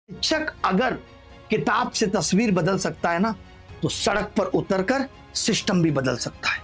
शिक्षक अगर किताब से तस्वीर बदल सकता है ना, तो सड़क पर उतरकर सिस्टम भी बदल सकता है।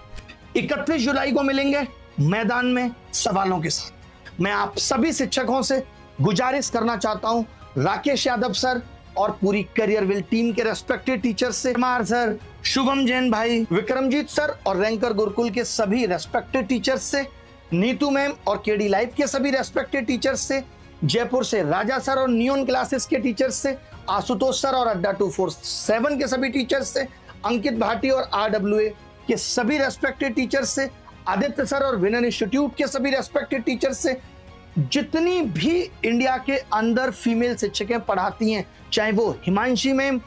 31 जुलाई को मिलेंगे मैदान में सवालों के साथ। मैं आप सभी शिक्षकों से गुजारिश करना चाहता हूं, राकेश यादव सर और पूरी करियरविल टीम के रेस्पेक्टेड टीचर्स से, कुमार सर, शुभम जैन भाई, विक्रमजीत सर और रैंकर गुरुकुल के सभी रेस्पेक्टेड टीचर्स से, नीतू मैम और केडी लाइफ के सभी रेस्पेक्टेड टीचर्स से, जयपुर से राजा सर और नियोन क्लासेस के टीचर्स से, आशुतोष सर और अड्डा 247 के सभी टीचर्स से, अंकित भाटी और RWA के सभी रेस्पेक्टेड टीचर्स से, आदित्य सर और विनन इंस्टीट्यूट के सभी रेस्पेक्टेड टीचर्स से, जितनी भी इंडिया के अंदर फीमेल शिक्षकें पढ़ाती हैं, चाहे वो हिमांशी मैम,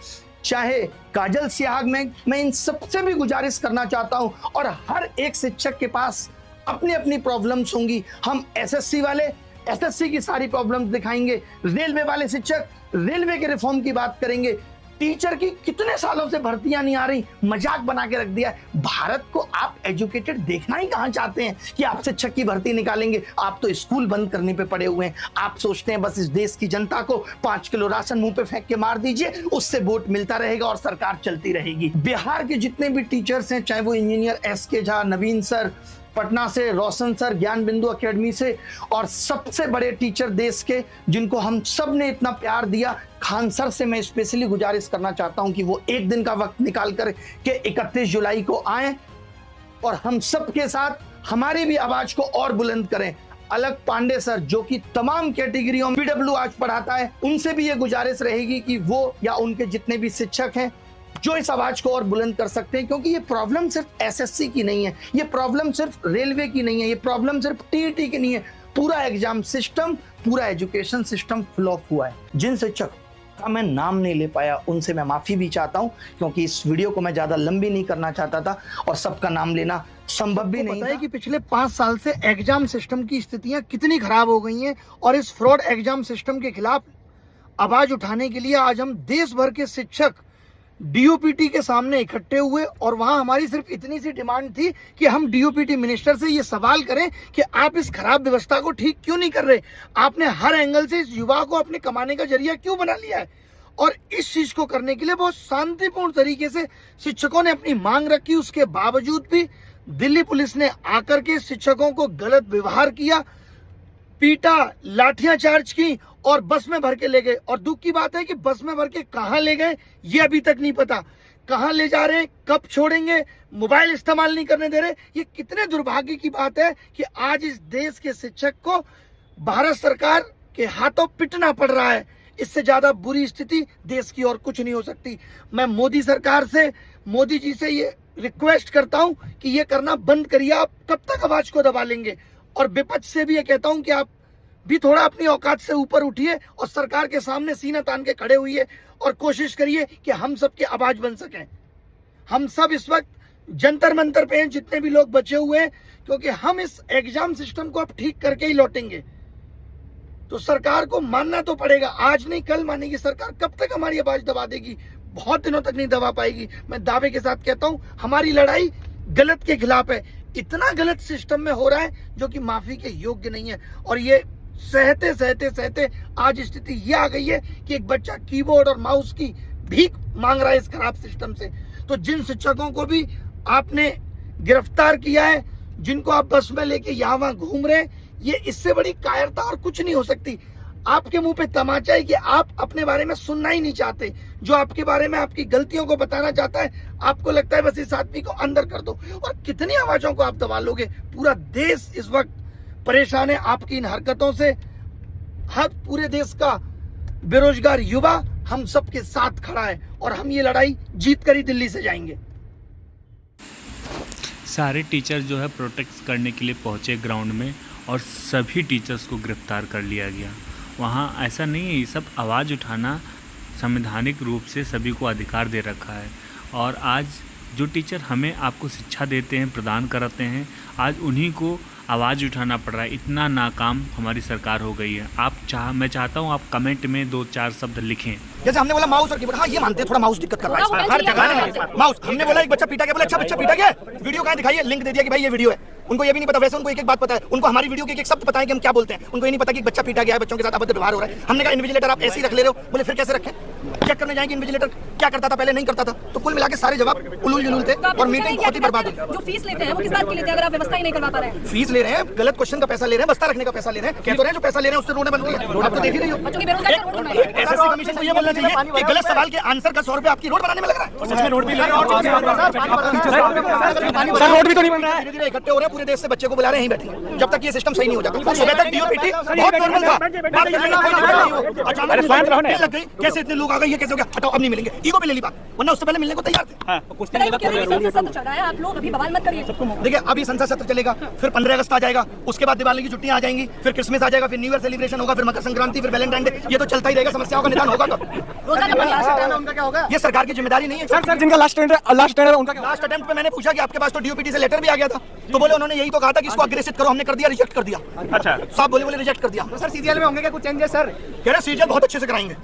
चाहे काजल सिहाग मैम, मैं इन सबसे भी गुजारिश करना चाहता हूं। और हर एक शिक्षक के पास अपनी अपनी प्रॉब्लम्स होंगी। हम SSC वाले SSC की सारी प्रॉब्लम्स दिखाएंगे, रेलवे वाले शिक्षक रेलवे के रिफॉर्म की बात करेंगे, टीचर की कितने सालों से भर्तियां नहीं आ रही, मजाक बना के रख दिया है। भारत को आप एजुकेटेड देखना ही कहां चाहते हैं कि आप शिक्षक की भर्ती निकालेंगे? आप तो स्कूल बंद करने पे पड़े हुए हैं। आप सोचते हैं बस इस देश की जनता को 5 किलो राशन मुंह पे फेंक के मार दीजिए, उससे वोट मिलता रहेगा और सरकार चलती रहेगी। बिहार के जितने भी टीचर्स हैं, चाहे वो इंजीनियर SK झा, नवीन सर, पटना से रोशन सर, ज्ञान बिंदु एकेडमी से, और सबसे बड़े टीचर देश के जिनको हम सब ने इतना प्यार दिया, खान सर से मैं स्पेशली गुजारिश करना चाहता हूं कि वो एक दिन का वक्त निकाल कर के 31 जुलाई को आए और हम सब के साथ हमारी भी आवाज को और बुलंद करें। अलग पांडे सर जो कि तमाम कैटेगरियों में PW आज पढ़ाता है, उनसे भी ये गुजारिश रहेगी कि वो या उनके जितने भी शिक्षक हैं जो इस आवाज को और बुलंद कर सकते हैं, क्योंकि ये प्रॉब्लम सिर्फ SSC की नहीं है, ये प्रॉब्लम सिर्फ रेलवे की नहीं है, ये प्रॉब्लम सिर्फ TET की नहीं है। पूरा एग्जाम सिस्टम, पूरा एजुकेशन सिस्टम फ्लॉप हुआ है। जिन शिक्षक का मैं नाम नहीं ले पाया उनसे मैं माफी भी चाहता हूं, क्योंकि इस वीडियो को मैं ज्यादा लंबी नहीं करना चाहता था और सबका नाम लेना संभव भी नहीं था। कि पिछले 5 साल से एग्जाम सिस्टम की स्थितियां कितनी खराब हो गई हैं और इस फ्रॉड एग्जाम सिस्टम के खिलाफ आवाज उठाने के लिए आज हम देश भर के शिक्षक DOPT के सामने इकट्ठे हुए और वहां हमारी सिर्फ इतनी सी डिमांड थी कि हम DOPT मिनिस्टर से ये सवाल करें कि आप इस खराब व्यवस्था को ठीक क्यों नहीं कर रहे? आपने हर एंगल से इस युवा को अपने कमाने का जरिया क्यों बना लिया है? और इस चीज को करने के लिए बहुत शांतिपूर्ण तरीके से शिक्षकों ने अपनी मांग रखी। उसके बावजूद भी दिल्ली पुलिस ने आकर के शिक्षकों को गलत व्यवहार किया, पीटा, लाठियां चार्ज की और बस में भर के ले गए। और दुख की बात है कि बस में भर के कहां ले गए ये अभी तक नहीं पता। कहां ले जा रहे हैं, कब छोड़ेंगे, मोबाइल इस्तेमाल नहीं करने दे रहे। ये कितने दुर्भाग्य की बात है कि आज इस देश के शिक्षक को भारत सरकार के हाथों पिटना पड़ रहा है। इससे ज्यादा बुरी स्थिति देश की और कुछ नहीं हो सकती। मैं मोदी सरकार से, मोदी जी से ये रिक्वेस्ट करता हूं कि ये करना बंद करिए। आप कब तक आवाज को दबा लेंगे? और विपक्ष से भी ये कहता हूं कि आप भी थोड़ा अपनी औकात से ऊपर उठिए और सरकार के सामने सीना तान के खड़े हुइए और कोशिश करिए कि हम सबकी आवाज बन सकें। हम सब इस वक्त जंतर मंतर पे हैं, जितने भी लोग बचे हुए हैं, क्योंकि हम इस एग्जाम सिस्टम को अब ठीक करके ही लौटेंगे। तो सरकार को मानना तो पड़ेगा, आज नहीं कल मानेगी सरकार। कब तक हमारी आवाज दबा देगी? बहुत दिनों तक नहीं दबा पाएगी। मैं दावे के साथ कहता हूं हमारी लड़ाई गलत के खिलाफ है। इतना गलत सिस्टम में हो रहा है जो कि माफी के योग्य नहीं है। और ये सहते सहते सहते आज स्थिति ये आ गई है कि एक बच्चा कीबोर्ड और माउस की भीख मांग रहा है इस खराब सिस्टम से। तो जिन शिक्षकों को भी आपने गिरफ्तार किया है, जिनको आप बस में लेके यहाँ वहां घूम रहे हैं, ये इससे बड़ी कायरता और कुछ नहीं हो सकती। आपके मुंह पे तमाचा है कि आप अपने बारे में सुनना ही नहीं चाहते। जो आपके बारे में आपकी गलतियों को बताना चाहता है, आपको लगता है बस इस आदमी को अंदर कर दो। और कितनी आवाजों को आप दबा लोगे? पूरा देश इस वक्त परेशान है आपकी इन हरकतों से। हर पूरे देश का बेरोजगार युवा हम सबके साथ खड़ा है और हम ये लड़ाई जीत कर ही दिल्ली से जाएंगे। सारे टीचर जो है प्रोटेक्ट करने के लिए पहुंचे ग्राउंड में और सभी टीचर्स को गिरफ्तार कर लिया गया। वहाँ ऐसा नहीं है, ये सब आवाज़ उठाना संवैधानिक रूप से सभी को अधिकार दे रखा है। और आज जो टीचर हमें आपको शिक्षा देते हैं, प्रदान कराते हैं, आज उन्हीं को आवाज़ उठाना पड़ रहा है। इतना नाकाम हमारी सरकार हो गई है। मैं चाहता हूँ आप कमेंट में 2-4 शब्द लिखें। जैसे हमने बोला माउस और कीबोर्ड, हाँ ये मानते हैं थोड़ा माउस दिक्कत कर रहा है हर जगह। माउस हमने बोला एक बच्चा पीटा गया, बोला अच्छा बच्चा पीटा गया, वीडियो कहाँ दिखाइए, लिंक दे दिया कि भाई ये वीडियो है। उनको ये भी नहीं पता, वैसे उनको एक एक बात पता है, उनको हमारी वीडियो के एक एक शब्द पता है कि हम क्या बोलते हैं, उनको ये नहीं पता कि बच्चा पीटा गया है, बच्चों के साथ अभद्र व्यवहार हो रहा है। हमने कहा इन्विजिलेटर आप ऐसे ही रख ले रहे हो, बोले फिर कैसे रखें, चेक करने जाएंगे इन्विजिलेटर क्या करता था पहले, नहीं करता था। तो कुल मिला के सारे जवाब उलूल जुलूल थे और मीटिंग बहुत ही बर्बाद हुई। जो फीस लेते हैं वो किस बात के लेते हैं अगर आप व्यवस्था ही नहीं करवा पा रहे हैं? फीस ले रहे हैं, गलत क्वेश्चन का पैसा ले रहे हैं, बस्ता रखने का पैसा ले रहे हैं, कह तो रहे हैं जो पैसा ले रहे हैं उससे रोडें बन रही है, आप तो देख ही रही हो। बच्चों की बेरोजगारी का रोड बन रही है। एसएससी कमीशन को ये बोलना चाहिए कि गलत सवाल के आंसर का 100 रुपए आपकी रोड बनाने में लग रहा है। सच में रोड भी लग रहा है, रोड भी तो नहीं बन रहा है। धीरे-धीरे इकट्ठे हो रहे हैं, पूरे देश से बच्चे को बुला रहे हैं, यहीं बैठे जब तक ये सिस्टम सही नहीं हो जाता। सुबह तक डीओपीटी बहुत नॉर्मल था, बात करने में कोई दिक्कत नहीं हो, अचानक लग गई, कैसे इतने लोग आ गए, ये कैसे हो गया, हटाओ अब नहीं मिलेंगे, ईगो पे ले ली बात, वरना उससे पहले मिलने को तैयार थे। संसद सत्र चल रहा है, आप लोग अभी बवाल मत करिए। देखिए अभी संसद सत्र चलेगा, फिर 15 अगस्त आ जाएगा, उसके बाद दिवाली की छुट्टियां आ जाएंगी, फिर क्रिसमस आ जाएगा, फिर न्यू ईयर सेलिब्रेशन होगा, फिर मकर संक्रांति, फिर वैलेंटाइन डे, ये तो चलता ही रहेगा, समस्याओं का निदान होगा कब? उनका क्या होगा? ये सरकार की जिम्मेदारी नहीं है सर जिनका लास्ट अटेम्प्ट है उनका क्या? लास्ट अटेम्प्ट पे मैंने पूछा कि आपके पास तो डीओपीटी से लेटर भी आ गया था, तो बोले उन्होंने यही तो कहा था कि इसको अग्रेसित करो, हमने कर दिया, रिजेक्ट कर दिया। अच्छा साहब बोले रिजेक्ट कर दिया। तो सर सीजीएल में होंगे क्या कुछ चेंजेस सर? कह रहे सीजीएल बहुत अच्छे से कराएंगे।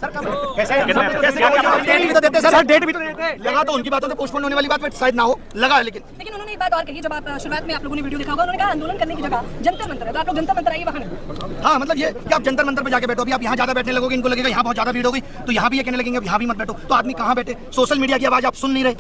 कैसे डेट भी तो देते सर डेट भी तो देते हैं। लगा तो उनकी बातों से पोस्टपोन होने वाली बात शायद ना हो, लगा है लेकिन उन्होंने एक बात और कही, जब आप शुरुआत में आप लोगों ने वीडियो देखा होगा, उन्होंने कहा आंदोलन करने की जगह जंतर मंतर है, तो आप लोग जंतर मंतर आइए वहाँ। हाँ मतलब ये कि आप जंतर मंतर पे जाके बैठो, अभी आप यहाँ ज्यादा बैठने लगोगे, इनको लगेगा यहाँ बहुत ज्यादा भीड़ हो गई, तो यहाँ भी ये कहने लगेंगे अब यहाँ भी मत बैठो, तो आदमी कहाँ बैठे? सोशल मीडिया की आवाज आप सुन नहीं रहे,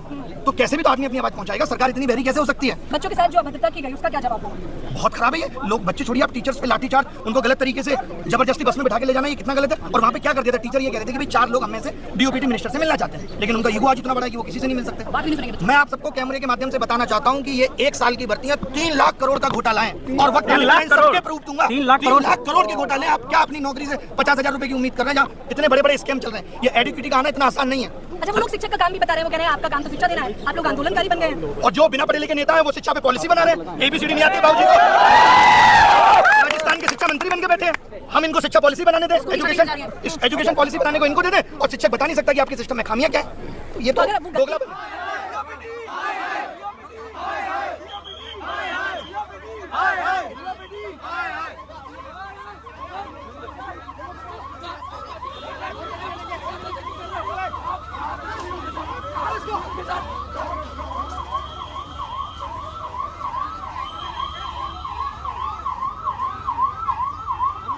तो कैसे भी तो आदमी अपनी आवाज पहुंचाएगा। सरकार इतनी बहरी कैसे हो सकती है? बच्चों के साथ जो अभद्रता की गई उसका क्या जवाब होगा? बहुत खराब है ये, लोग बच्चे छोड़िए, आप टीचर्स पे लाठीचार्ज, उनको गलत तरीके से जबरदस्ती बस में बैठा के ले जाना, ये कितना गलत है। और वहाँ पे क्या कर दिया था, टीचर ये कह रहे थे कि भाई 4 लोग हमें से डीओपीटी मिनिस्टर से मिलना चाहते हैं, लेकिन उनका ईगो आज इतना बड़ा है कि वो किसी से नहीं मिल सकते। बात भी नहीं सुनेंगे। मैं आप सबको कैमरे के माध्यम से बताना चाहता हूँ कि ये 1 साल की भर्ती है, 3 लाख करोड़ का घोटाला है, और वक्त सबके प्रूफ दूंगा। 3 लाख करोड़ के घोटाले, आप क्या अपनी नौकरी से 50,000 रुपए की उम्मीद कर रहे हैं, जहाँ इतने बड़े बड़े स्कैम चल रहे हैं। ये एडुकेटी का आना इतना आसान नहीं है। अच्छा, वो लोग शिक्षक का काम भी बता रहे हैं, वो कह रहे हैं आपका काम तो शिक्षा देना है, आप लोग आंदोलनकारी बन गए हैं। और जो बिना पढ़े लिखे नेता है वो शिक्षा पे पॉलिसी बना रहे हैं, एबीसीडी नहीं आती बाबूजी को, राजस्थान के शिक्षा मंत्री बन के बैठे हैं। हम इनको शिक्षा पॉलिसी बनाने दें, एजुकेशन पॉलिसी बनाने को इनको दे दें, और शिक्षक बता नहीं सकता कि आपके सिस्टम में खामियां क्या है। ये तो दोगला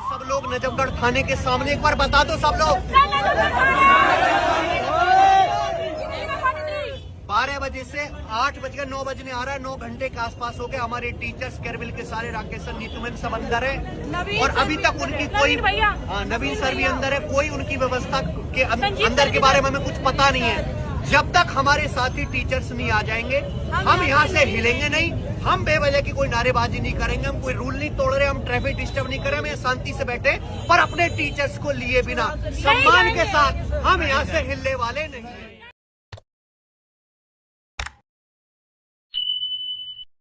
सब लोग नजफगढ़ थाने के सामने एक बार बता दो सब लोग 12 बजे से 8 बजकर 9 बजने आ रहा है, 9 घंटे के आसपास हो गए। हमारे टीचर्स केरविल के सारे राकेश सर, नीतूमन सब अंदर है, और अभी तक उनकी कोई नवीन सर भी अंदर है, कोई उनकी व्यवस्था के अंदर के बारे में हमें कुछ पता नहीं है। जब तक हमारे साथी टीचर्स नहीं आ जाएंगे हम यहाँ से हिलेंगे नहीं। हम बेवजह की कोई नारेबाजी नहीं करेंगे, हम कोई रूल नहीं तोड़ रहे, हम ट्रैफिक डिस्टर्ब नहीं कर रहे, हम शांति से बैठे पर अपने टीचर्स को लिए बिना सम्मान के साथ हम यहाँ से हिलने वाले नहीं।